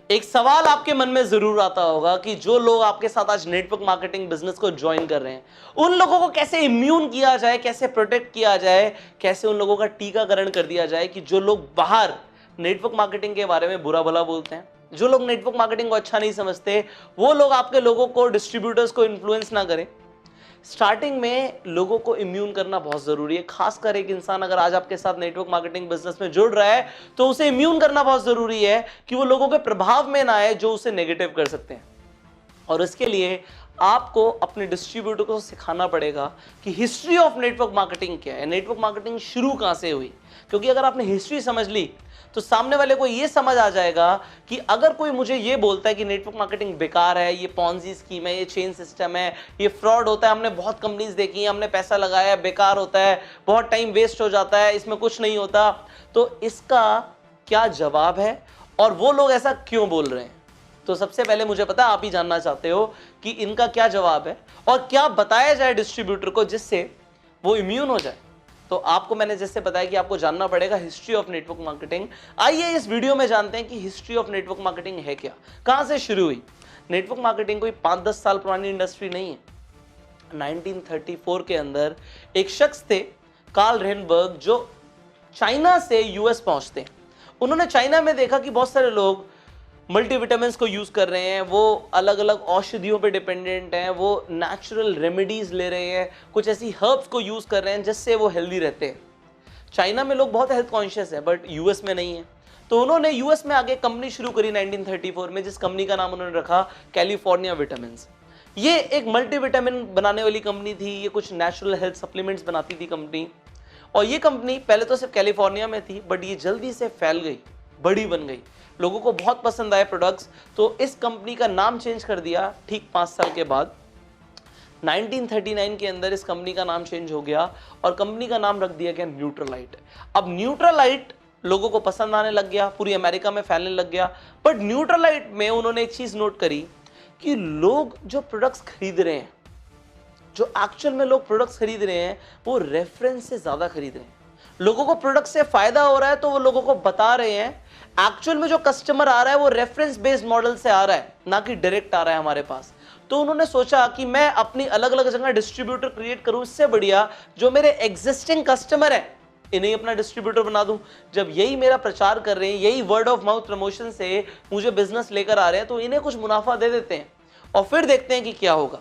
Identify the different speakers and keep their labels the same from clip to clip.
Speaker 1: एक सवाल आपके मन में जरूर आता होगा कि जो लोग आपके साथ आज नेटवर्क मार्केटिंग बिजनेस को ज्वाइन कर रहे हैं, उन लोगों को कैसे इम्यून किया जाए, कैसे प्रोटेक्ट किया जाए, कैसे उन लोगों का टीकाकरण कर दिया जाए कि जो लोग बाहर नेटवर्क मार्केटिंग के बारे में बुरा भला बोलते हैं, जो लोग नेटवर्क मार्केटिंग को अच्छा नहीं समझते, वो लोग आपके लोगों को, डिस्ट्रीब्यूटर्स को इन्फ्लुएंस ना करें। स्टार्टिंग में लोगों को इम्यून करना बहुत जरूरी है। खासकर एक इंसान अगर आज आपके साथ नेटवर्क मार्केटिंग बिजनेस में जुड़ रहा है तो उसे इम्यून करना बहुत जरूरी है कि वो लोगों के प्रभाव में ना आए जो उसे नेगेटिव कर सकते हैं। और इसके लिए आपको अपने डिस्ट्रीब्यूटर को सिखाना पड़ेगा कि हिस्ट्री ऑफ नेटवर्क मार्केटिंग क्या है, नेटवर्क मार्केटिंग शुरू कहां से हुई। क्योंकि अगर आपने हिस्ट्री समझ ली तो सामने वाले को यह समझ आ जाएगा कि अगर कोई मुझे यह बोलता है कि नेटवर्क मार्केटिंग बेकार है, ये पॉन्जी स्कीम है, ये चेन सिस्टम है, ये फ्रॉड होता है, हमने बहुत कंपनीज देखी हैं, हमने पैसा लगाया, बेकार होता है, बहुत टाइम वेस्ट हो जाता है, इसमें कुछ नहीं होता, तो इसका क्या जवाब है और वो लोग ऐसा क्यों बोल रहे हैं। तो सबसे पहले मुझे पता है आप ही जानना चाहते हो कि इनका क्या जवाब है और क्या बताया जाए डिस्ट्रीब्यूटर को जिससे वो इम्यून हो जाए। तो आपको मैंने जैसे बताया कि आपको जानना पड़ेगा हिस्ट्री ऑफ नेटवर्क मार्केटिंग। आइए इस वीडियो में जानते हैं कि हिस्ट्री ऑफ नेटवर्क मार्केटिंग है क्या, कहां से शुरू हुई। नेटवर्क मार्केटिंग कोई 5-10 साल पुरानी इंडस्ट्री नहीं है। 1934 के अंदर एक शख्स थे, कार्ल रेनबर्ग, जो चाइना से यूएस पहुंचते हैं। उन्होंने चाइना में देखा कि बहुत सारे लोग मल्टीविटामिन्स को यूज कर रहे हैं, वो अलग अलग औषधियों पे डिपेंडेंट हैं, वो नेचुरल रेमेडीज ले रहे हैं, कुछ ऐसी हर्ब्स को यूज कर रहे हैं जिससे वो हेल्दी रहते हैं। चाइना में लोग बहुत हेल्थ कॉन्शियस है बट यूएस में नहीं है। तो उन्होंने यूएस में आगे कंपनी शुरू करी 1934 में, जिस कंपनी का नाम उन्होंने रखा कैलिफोर्निया विटामिन्स। ये एक मल्टीविटामिन बनाने वाली कंपनी थी, ये कुछ नेचुरल हेल्थ सप्लीमेंट्स बनाती थी कंपनी। और ये कंपनी पहले तो सिर्फ कैलिफोर्निया में थी बट ये जल्दी से फैल गई, बड़ी बन गई, लोगों को बहुत पसंद आए प्रोडक्ट्स। तो इस कंपनी का नाम चेंज कर दिया ठीक 5 साल के बाद। 1939 के अंदर इस कंपनी का नाम चेंज हो गया और कंपनी का नाम रख दिया गया न्यूट्रालाइट। अब न्यूट्रालाइट लोगों को पसंद आने लग गया, पूरी अमेरिका में फैलने लग गया। बट न्यूट्रालाइट में उन्होंने एक चीज नोट करी कि लोग जो प्रोडक्ट्स खरीद रहे हैं, जो एक्चुअल में लोग प्रोडक्ट्स खरीद रहे हैं, वो रेफरेंस से ज्यादा खरीद रहे हैं। लोगों को प्रोडक्ट से फायदा हो रहा है तो वो लोगों को बता रहे हैं। एक्चुअल में जो कस्टमर आ रहा है वो रेफरेंस बेस्ड मॉडल से आ रहा है, ना कि डायरेक्ट आ रहा है हमारे पास। तो उन्होंने सोचा कि मैं अपनी अलग अलग जगह डिस्ट्रीब्यूटर क्रिएट करूं, इससे बढ़िया जो मेरे एग्जिस्टिंग कस्टमर है इन्हें अपना डिस्ट्रीब्यूटर बना दूं। जब यही मेरा प्रचार कर रहे हैं, यही वर्ड ऑफ माउथ प्रमोशन से मुझे बिजनेस लेकर आ रहे हैं, तो इन्हें कुछ मुनाफा दे देते हैं और फिर देखते हैं कि क्या होगा।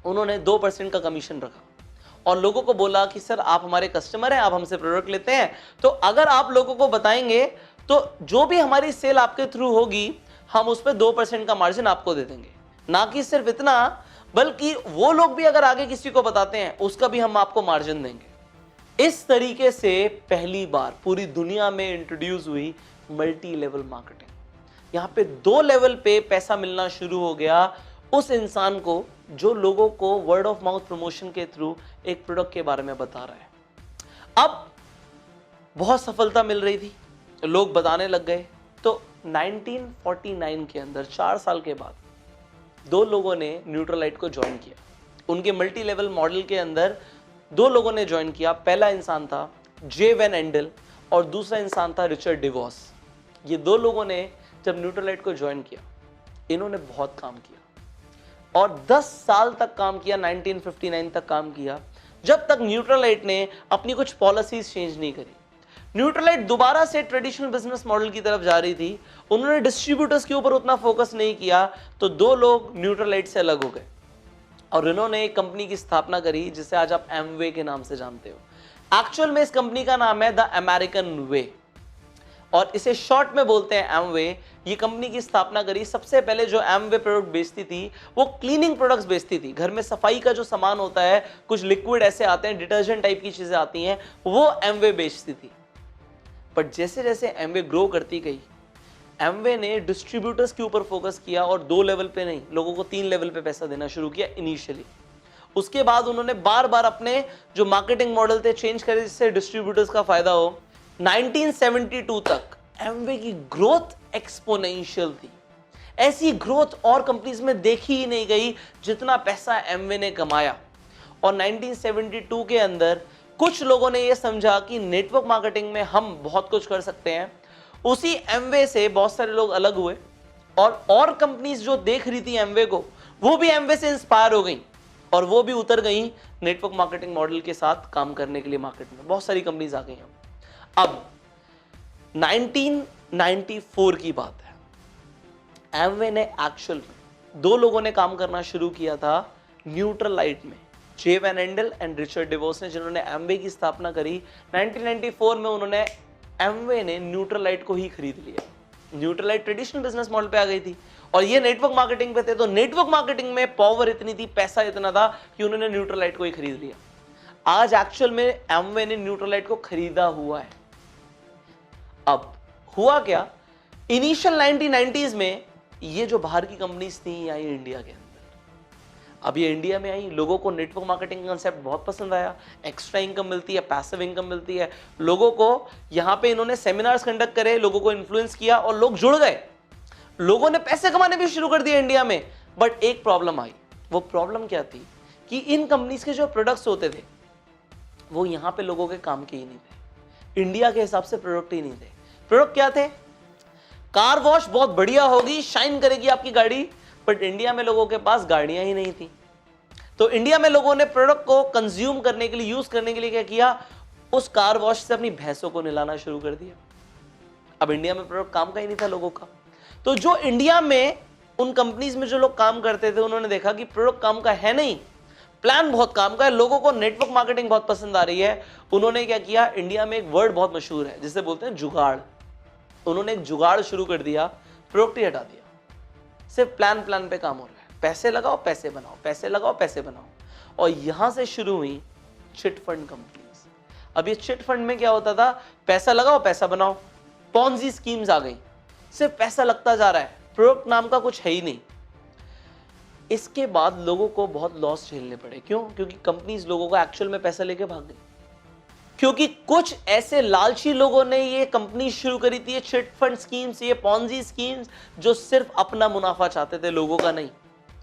Speaker 1: उन्होंने 2% का कमीशन रखा और लोगों को बोला कि सर आप हमारे कस्टमर हैं, आप हमसे प्रोडक्ट लेते हैं, तो अगर आप लोगों को बताएंगे तो जो भी हमारी सेल आपके थ्रू होगी हम उस पर 2% का मार्जिन आपको दे देंगे। ना कि सिर्फ इतना, बल्कि वो लोग भी अगर आगे किसी को बताते हैं उसका भी हम आपको मार्जिन देंगे। इस तरीके से पहली बार पूरी दुनिया में इंट्रोड्यूस हुई मल्टी लेवल मार्केटिंग। यहां पे 2 लेवल पे पैसा मिलना शुरू हो गया उस इंसान को जो लोगों को वर्ड ऑफ माउथ प्रमोशन के थ्रू एक प्रोडक्ट के बारे में बता रहा है। अब बहुत सफलता मिल रही थी, लोग बताने लग गए। तो 1949 के अंदर 4 साल के बाद 2 लोगों ने न्यूट्रालाइट को ज्वाइन किया। उनके मल्टी लेवल मॉडल के अंदर 2 लोगों ने ज्वाइन किया। पहला इंसान था जे वैन एंडल और दूसरा इंसान था रिचर्ड डिवॉस। ये 2 लोगों ने जब न्यूट्रालाइट को ज्वाइन किया, इन्होंने बहुत काम किया और 10 साल तक काम किया, 1959 तक काम किया, जब तक न्यूट्रालाइट ने अपनी कुछ पॉलिसीज चेंज नहीं करी। न्यूट्रालाइट दोबारा से ट्रेडिशनल बिजनेस मॉडल की तरफ जा रही थी, उन्होंने डिस्ट्रीब्यूटर्स के ऊपर उतना फोकस नहीं किया, तो 2 लोग न्यूट्रालाइट से अलग हो गए और इन्होंने एक कंपनी की स्थापना करी जिसे आज आप एमवे के नाम से जानते हो। एक्चुअल में इस कंपनी का नाम है द अमेरिकन वे और इसे शॉर्ट में बोलते हैं एमवे। ये कंपनी की स्थापना करी। सबसे पहले जो एमवे प्रोडक्ट बेचती थी वो क्लीनिंग प्रोडक्ट्स बेचती थी। घर में सफाई का जो सामान होता है, कुछ लिक्विड ऐसे आते हैं, डिटर्जेंट टाइप की चीजें आती हैं, वो एमवे बेचती थी। बट जैसे जैसे एमवे ग्रो करती गई, एमवे ने डिस्ट्रीब्यूटर्स के ऊपर फोकस किया और 2 लेवल पे नहीं, लोगों को 3 लेवल पे पैसा देना शुरू किया इनिशियली। उसके बाद उन्होंने बार बार अपने जो मार्केटिंग मॉडल थे चेंज करे जिससे डिस्ट्रीब्यूटर्स का फायदा हो। 1972 तक एमवे की ग्रोथ एक्सपोनेंशियल थी। ऐसी ग्रोथ और कंपनीज में देखी ही नहीं गई जितना पैसा एमवे ने कमाया। और 1972 के अंदर कुछ लोगों ने यह समझा कि नेटवर्क मार्केटिंग में हम बहुत कुछ कर सकते हैं। उसी एमवे से बहुत सारे लोग अलग हुए और कंपनीज जो देख रही थी एमवे को, वो भी एमवे से इंस्पायर हो गई और वो भी उतर गई नेटवर्क मार्केटिंग मॉडल के साथ काम करने के लिए मार्केट में। बहुत सारी कंपनीज आ गई हैं। अब 1994 की बात है। एमवे ने एक्चुअल में 2 लोगों ने काम करना शुरू किया था न्यूट्रलाइट में, J Van Andel and Richard DeVos ने, जिन्होंने एमवे की स्थापना करी। 1994 में उन्होंने एमवे ने न्यूट्रलाइट को ही खरीद लिया। न्यूट्रलाइट ट्रेडिशनल बिजनेस मॉडल पे आ गई थी और ये नेटवर्क मार्केटिंग पे थे, तो नेटवर्क मार्केटिंग में पावर इतनी थी, पैसा इतना था कि उन्होंने न्यूट्रलाइट को ही खरीद लिया। आज एक्चुअल में एमवे ने न्यूट्रलाइट को खरीदा हुआ है। अब हुआ क्या, इनिशियल 1990s में ये जो बाहर की कंपनीज थी आई इंडिया के अंदर। अब ये इंडिया में आई, लोगों को नेटवर्क मार्केटिंग कंसेप्ट बहुत पसंद आया। एक्स्ट्रा इनकम मिलती है, पैसिव इनकम मिलती है लोगों को। यहाँ पे इन्होंने सेमिनार्स कंडक्ट करे, लोगों को इन्फ्लुएंस किया और लोग जुड़ गए। लोगों ने पैसे कमाने भी शुरू कर दिए इंडिया में। बट एक प्रॉब्लम आई। वो प्रॉब्लम क्या थी कि इन कंपनीज के जो प्रोडक्ट्स होते थे वो यहाँ पे लोगों के काम के ही नहीं थे। इंडिया के हिसाब से प्रोडक्ट ही नहीं थे। प्रोडक्ट क्या थे? कार वॉश बहुत बढ़िया होगी, शाइन करेगी आपकी गाड़ी, बट इंडिया में लोगों के पास गाड़ियां ही नहीं थी। तो इंडिया में लोगों ने प्रोडक्ट को कंज्यूम करने के लिए, यूज करने के लिए क्या किया, उस कार वॉश से अपनी भैंसों को नहलाना शुरू कर दिया। अब इंडिया में प्रोडक्ट काम का ही नहीं था लोगों का। तो जो इंडिया में उन कंपनीज में जो लोग काम करते थे उन्होंने देखा कि प्रोडक्ट काम का है नहीं, प्लान बहुत काम का है, लोगों को नेटवर्क मार्केटिंग बहुत पसंद आ रही है। उन्होंने क्या किया, इंडिया में एक वर्ड बहुत मशहूर है जिसे बोलते हैं जुगाड़। उन्होंने एक जुगाड़ शुरू कर दिया, प्रोडक्ट ही हटा दिया। सिर्फ प्लान पे काम हो रहा है, पैसे लगाओ पैसे बनाओ, पैसे लगाओ पैसे बनाओ। और यहां से शुरू हुई चिट फंड कंपनीज। अब ये चिट फंड में क्या होता था, पैसा लगाओ पैसा बनाओ। पॉन्जी स्कीम्स आ गई, सिर्फ पैसा लगता जा रहा है, प्रोडक्ट नाम का कुछ है ही नहीं। इसके बाद लोगों को बहुत लॉस झेलने पड़े। क्यों? क्योंकि कंपनीज लोगों को एक्चुअल में पैसा लेके भाग गई। क्योंकि कुछ ऐसे लालची लोगों ने ये कंपनी शुरू करी थी, ये चिट फंड स्कीम्स, ये पॉन्जी स्कीम्स, जो सिर्फ अपना मुनाफा चाहते थे, लोगों का नहीं।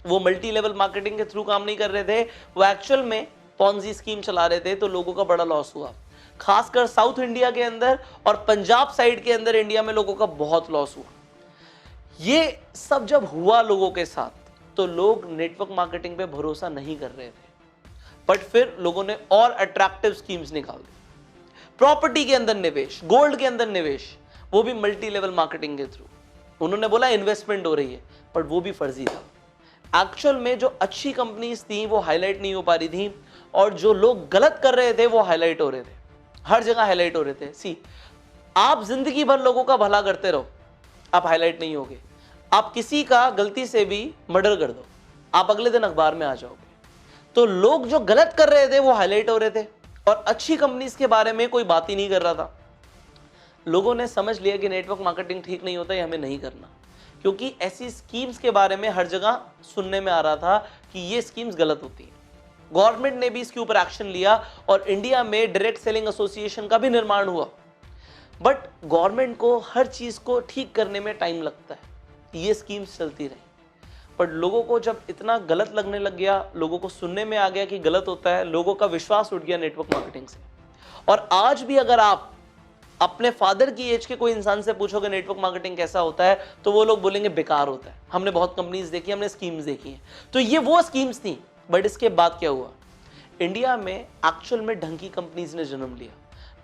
Speaker 1: वो मल्टी लेवल मार्केटिंग के थ्रू काम नहीं कर रहे थे, वो एक्चुअल में पॉन्जी स्कीम चला रहे थे। तो लोगों का बड़ा लॉस हुआ, खासकर साउथ इंडिया के अंदर और पंजाब साइड के अंदर इंडिया में लोगों का बहुत लॉस हुआ। ये सब जब हुआ लोगों के साथ, तो लोग नेटवर्क मार्केटिंग पे भरोसा नहीं कर रहे थे। बट फिर लोगों ने और अट्रैक्टिव स्कीम्स निकाल दी। प्रॉपर्टी के अंदर निवेश, गोल्ड के अंदर निवेश, वो भी मल्टी लेवल मार्केटिंग के थ्रू। उन्होंने बोला इन्वेस्टमेंट हो रही है, बट वो भी फर्जी था। एक्चुअल में जो अच्छी कंपनीज थी वो हाईलाइट नहीं हो पा रही थी, और जो लोग गलत कर रहे थे वो हाईलाइट हो रहे थे, हर जगह हाईलाइट हो रहे थे। आप जिंदगी भर लोगों का भला करते रहो, आप हाईलाइट नहीं होगे। आप किसी का गलती से भी मर्डर कर दो, आप अगले दिन अखबार में आ जाओगे। तो लोग जो गलत कर रहे थे वो हाईलाइट हो रहे थे, और अच्छी कंपनीज के बारे में कोई बात ही नहीं कर रहा था। लोगों ने समझ लिया कि नेटवर्क मार्केटिंग ठीक नहीं होता, ये हमें नहीं करना, क्योंकि ऐसी स्कीम्स के बारे में हर जगह सुनने में आ रहा था कि ये स्कीम्स गलत होती हैं। गवर्नमेंट ने भी इसके ऊपर एक्शन लिया और इंडिया में डायरेक्ट सेलिंग एसोसिएशन का भी निर्माण हुआ। बट गवर्नमेंट को हर चीज को ठीक करने में टाइम लगता है, ये स्कीम्स चलती रही। बट लोगों को जब इतना गलत लगने लग गया, लोगों को सुनने में आ गया कि गलत होता है, लोगों का विश्वास उठ गया नेटवर्क मार्केटिंग से। और आज भी अगर आप अपने फादर की एज के कोई इंसान से पूछोगे नेटवर्क मार्केटिंग कैसा होता है, तो वो लोग बोलेंगे बेकार होता है, हमने बहुत कंपनीज देखी, हमने स्कीम्स देखी हैं। तो ये वो स्कीम्स थी। बट इसके बाद क्या हुआ, इंडिया में एक्चुअल में ढंग की कंपनीज ने जन्म लिया,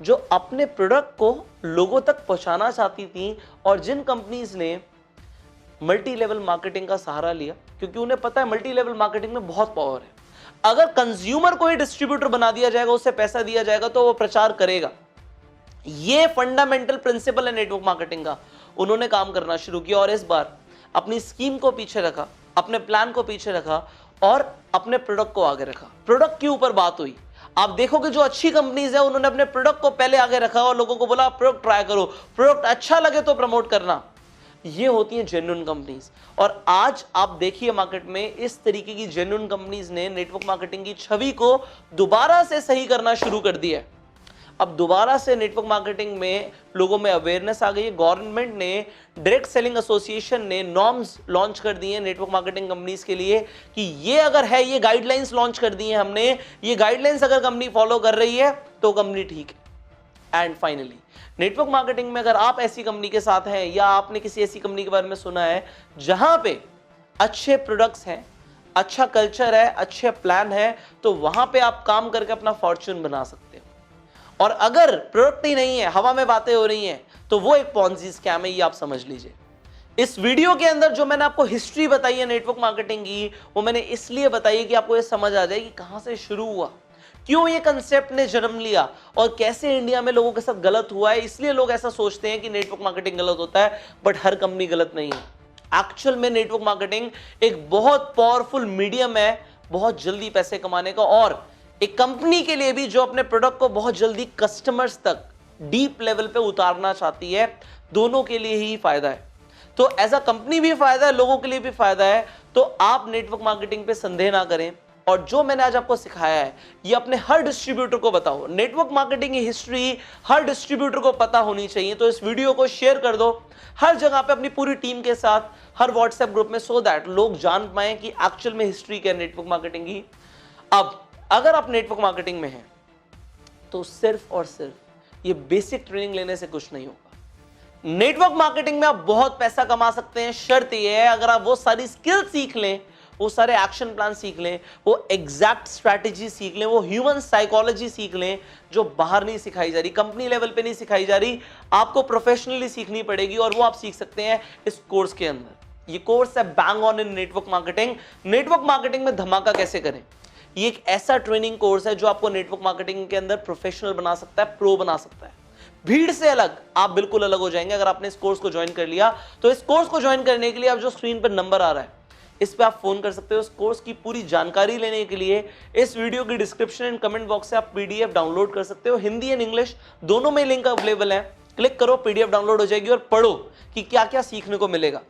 Speaker 1: जो अपने प्रोडक्ट को लोगों तक पहुंचाना चाहती थी, और जिन कंपनीज ने मल्टी लेवल मार्केटिंग का सहारा लिया, क्योंकि उन्हें पता है मल्टी लेवल मार्केटिंग में बहुत पावर है। अगर कंज्यूमर को ही डिस्ट्रीब्यूटर बना दिया जाएगा, उसे पैसा दिया जाएगा, तो वो प्रचार करेगा। ये फंडामेंटल प्रिंसिपल है नेटवर्क मार्केटिंग का। उन्होंने काम करना शुरू किया, और इस बार अपनी स्कीम को पीछे रखा, अपने प्लान को पीछे रखा, और अपने प्रोडक्ट को आगे रखा। प्रोडक्ट के ऊपर बात हुई। आप देखोगे जो अच्छी कंपनीज है, उन्होंने अपने प्रोडक्ट को पहले आगे रखा और लोगों को बोला प्रोडक्ट ट्राई करो, प्रोडक्ट अच्छा लगे तो प्रमोट करना। ये होती है जेन्युइन कंपनीज। और आज आप देखिए मार्केट में इस तरीके की जेन्युइन कंपनीज ने नेटवर्क मार्केटिंग की छवि को दोबारा से सही करना शुरू कर दिया है। अब दोबारा से नेटवर्क मार्केटिंग में लोगों में अवेयरनेस आ गई है। गवर्नमेंट ने, डायरेक्ट सेलिंग एसोसिएशन ने नॉर्म्स लॉन्च कर दिए नेटवर्क मार्केटिंग कंपनीज के लिए कि ये अगर है, ये गाइडलाइंस लॉन्च कर दी है हमने, ये गाइडलाइंस अगर कंपनी फॉलो कर रही है तो कंपनी ठीक है। एंड फाइनली नेटवर्क मार्केटिंग में अगर आप ऐसी कंपनी के साथ हैं या आपने किसी ऐसी कंपनी के बारे में सुना है जहां पे अच्छे प्रोडक्ट्स हैं, अच्छा कल्चर है, अच्छे प्लान है, तो वहां पे आप काम करके अपना फॉर्च्यून बना सकते हो। और अगर प्रोडक्ट ही नहीं है, हवा में बातें हो रही हैं, तो वो एक पॉन्जी स्कैम है, ये आप समझ लीजिए। इस वीडियो के अंदर जो मैंने आपको हिस्ट्री बताई है नेटवर्क मार्केटिंग की, वो मैंने इसलिए बताई कि आपको ये समझ आ जाए कि कहां से शुरू हुआ, क्यों ये कंसेप्ट ने जन्म लिया और कैसे इंडिया में लोगों के साथ गलत हुआ है। इसलिए लोग ऐसा सोचते हैं कि नेटवर्क मार्केटिंग गलत होता है, बट हर कंपनी गलत नहीं है। एक्चुअल में नेटवर्क मार्केटिंग एक बहुत पावरफुल मीडियम है बहुत जल्दी पैसे कमाने का, और एक कंपनी के लिए भी जो अपने प्रोडक्ट को बहुत जल्दी कस्टमर्स तक डीप लेवल पे उतारना चाहती है, दोनों के लिए ही फायदा है। तो एज अ कंपनी भी फायदा है, लोगों के लिए भी फायदा है। तो आप नेटवर्क मार्केटिंग पे संदेह ना करें, और जो मैंने आज आपको सिखाया है ये अपने हर डिस्ट्रीब्यूटर को बताओ। नेटवर्क मार्केटिंग की हिस्ट्री हर डिस्ट्रीब्यूटर को पता होनी चाहिए। तो इस वीडियो को शेयर कर दो हर जगह पे अपनी पूरी टीम के साथ, हर व्हाट्सएप ग्रुप में, सो दैट लोग जान पाए कि एक्चुअल में हिस्ट्री क्या है नेटवर्क मार्केटिंग की। अब अगर आप नेटवर्क मार्केटिंग में हैं तो सिर्फ और सिर्फ ये बेसिक ट्रेनिंग लेने से कुछ नहीं होगा। नेटवर्क मार्केटिंग में आप बहुत पैसा कमा सकते हैं, शर्त यह है अगर आप वो सारी स्किल सीख लें, वो सारे एक्शन प्लान सीख लें, वो एग्जैक्ट स्ट्रैटेजी सीख लें, वो ह्यूमन साइकोलॉजी सीख लें जो बाहर नहीं सिखाई जा रही, कंपनी लेवल पे नहीं सिखाई जा रही, आपको प्रोफेशनली सीखनी पड़ेगी। और वो आप सीख सकते हैं इस कोर्स के अंदर। ये कोर्स है bang on in network marketing. Network marketing में धमाका कैसे करें, ये एक ऐसा ट्रेनिंग कोर्स है जो आपको नेटवर्क मार्केटिंग के अंदर प्रोफेशनल बना सकता है, प्रो बना सकता है। भीड़ से अलग, आप बिल्कुल अलग हो जाएंगे अगर आपने इस कोर्स को ज्वाइन कर लिया। तो इस कोर्स को ज्वाइन करने के लिए आप जो स्क्रीन पर नंबर आ रहा है इस पे आप फोन कर सकते हो। इस कोर्स की पूरी जानकारी लेने के लिए इस वीडियो की डिस्क्रिप्शन एंड कमेंट बॉक्स से आप पीडीएफ डाउनलोड कर सकते हो। हिंदी एंड इंग्लिश दोनों में लिंक अवेलेबल है। क्लिक करो, पीडीएफ डाउनलोड हो जाएगी और पढ़ो कि क्या क्या सीखने को मिलेगा।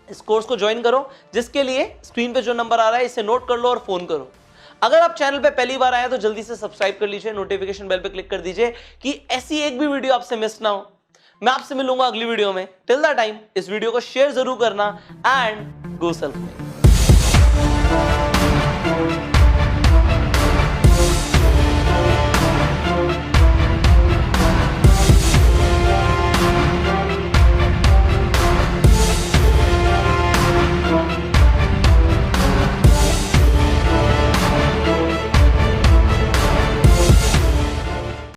Speaker 1: इस कोर्स को ज्वाइन करो, जिसके लिए स्क्रीन पे जो नंबर आ रहा है इसे नोट कर लो और फोन करो। अगर आप चैनल पे पहली बार आए तो जल्दी से सब्सक्राइब कर लीजिए, नोटिफिकेशन बेल पे क्लिक कर दीजिए कि ऐसी एक भी वीडियो आपसे मिस ना हो। मैं आपसे मिलूंगा अगली वीडियो में। टिल द टाइम इस वीडियो को शेयर जरूर करना एंड गो सेल्फ मेड।